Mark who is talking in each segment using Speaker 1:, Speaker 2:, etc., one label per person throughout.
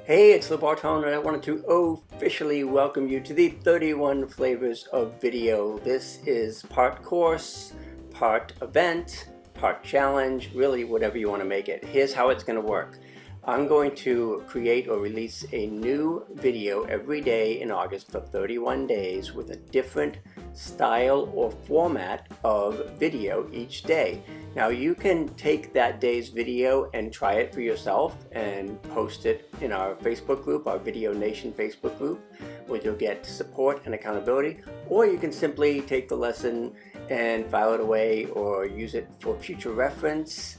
Speaker 1: Hey, it's Bortone, and I wanted to officially welcome you to the 31 Flavors of Video. This is part course, part event, part challenge, really whatever you want to make it. Here's how it's going to work. I'm going to create or release a new video every day in August for 31 days with a different style or format of video each day. Now you can take that day's video and try it for yourself and post it in our Facebook group, our Video Nation Facebook group, where you'll get support and accountability, or you can simply take the lesson and file it away or use it for future reference.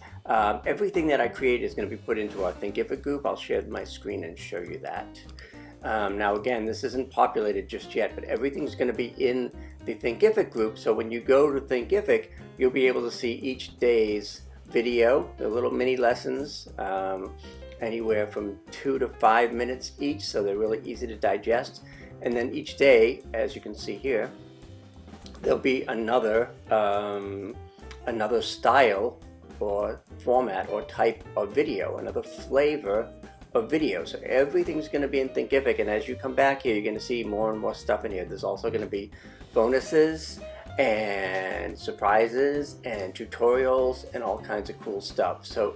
Speaker 1: Everything that I create is going to be put into our Thinkific group. I'll share my screen and show you that. Now again, this isn't populated just yet, but everything's going to be in the Thinkific group, so when you go to Thinkific, you'll be able to see each day's video, the little mini lessons, anywhere from 2 to 5 minutes each, so they're really easy to digest. And then each day, as you can see here, there'll be another style or format or type of video, another flavor of video. So everything's going to be in Thinkific, and as you come back here, you're going to see more and more stuff in here. There's also going to be bonuses and surprises and tutorials and all kinds of cool stuff. So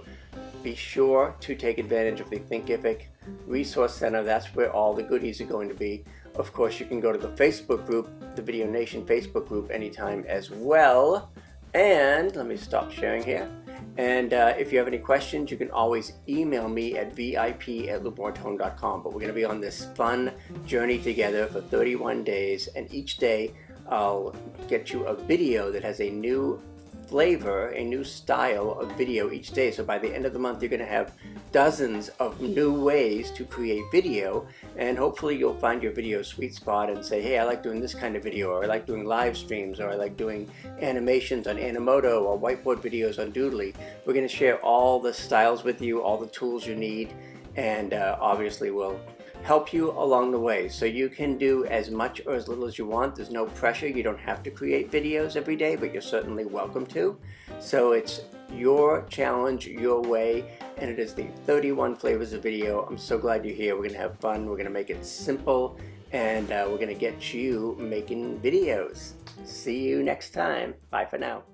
Speaker 1: be sure to take advantage of the Thinkific Resource Center. That's where all the goodies are going to be. Of course, you can go to the Facebook group, the Video Nation Facebook group, anytime as well. And let me stop sharing here. And if you have any questions, you can always email me at vip@bortone.com. But we're going to be on this fun journey together for 31 days, and each day I'll get you a video that has a new flavor, a new style of video each day. So by the end of the month, you're going to have dozens of new ways to create video, and hopefully you'll find your video sweet spot and say, hey, I like doing this kind of video, or I like doing live streams, or I like doing animations on Animoto, or whiteboard videos on Doodly. We're going to share all the styles with you, all the tools you need, and obviously we'll help you along the way. So you can do as much or as little as you want. There's no pressure. You don't have to create videos every day, but you're certainly welcome to. So it's your challenge, your way, and it is the 31 Flavors of Video. I'm so glad you're here. We're going to have fun. We're going to make it simple, and we're going to get you making videos. See you next time. Bye for now.